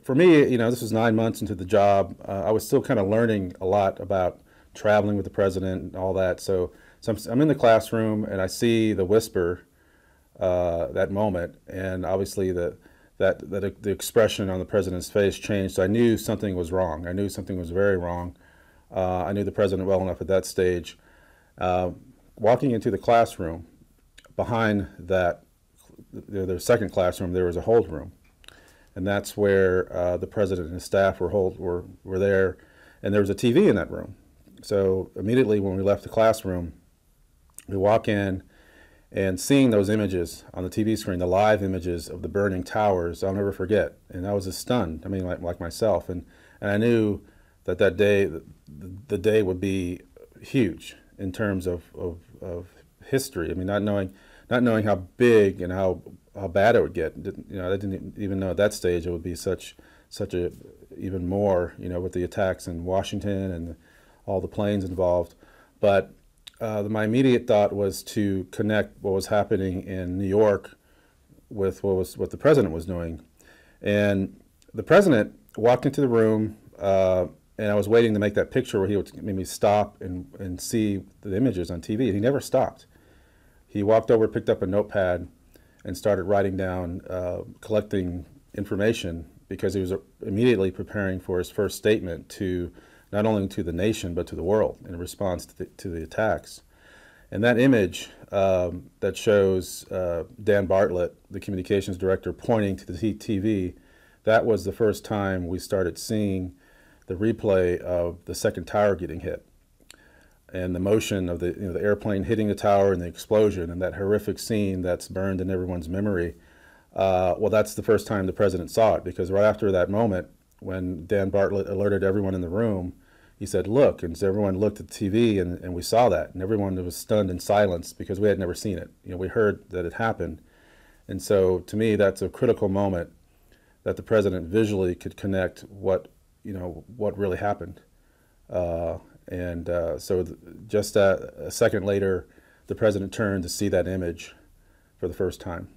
for me, this was 9 months into the job. I was still kind of learning a lot about traveling with the president and all that. So I'm in the classroom and I see the whisper that moment, and obviously the expression on the president's face changed. So I knew something was wrong. I knew something was very wrong. I knew the president well enough at that stage. Walking into the classroom, behind that, the second classroom, there was a hold room, and that's where the president and his staff were there, and there was a TV in that room. So immediately when we left the classroom, we walk in, and seeing those images on the TV screen, the live images of the burning towers, I'll never forget. And I was just stunned. I mean, like myself, and I knew that day, the day would be huge in terms of history. I mean, not knowing how big and how bad it would get. I didn't even know at that stage it would be such a even more. With the attacks in Washington and all the planes involved. But my immediate thought was to connect what was happening in New York with what the president was doing. And the president walked into the room, and I was waiting to make that picture where he would maybe stop and see the images on TV, and he never stopped. He walked over, picked up a notepad, and started writing down, collecting information, because he was immediately preparing for his first statement to not only to the nation, but to the world in response to the attacks. And that image that shows Dan Bartlett, the communications director, pointing to the TV, that was the first time we started seeing the replay of the second tower getting hit, and the motion of the airplane hitting the tower and the explosion, and that horrific scene that's burned in everyone's memory. Well, that's the first time the president saw it, because right after that moment, when Dan Bartlett alerted everyone in the room, he said, "Look," and so everyone looked at the TV, and we saw that, and everyone was stunned in silence because we had never seen it. We heard that it happened, and so to me, that's a critical moment that the president visually could connect what really happened, so just a second later, the president turned to see that image for the first time.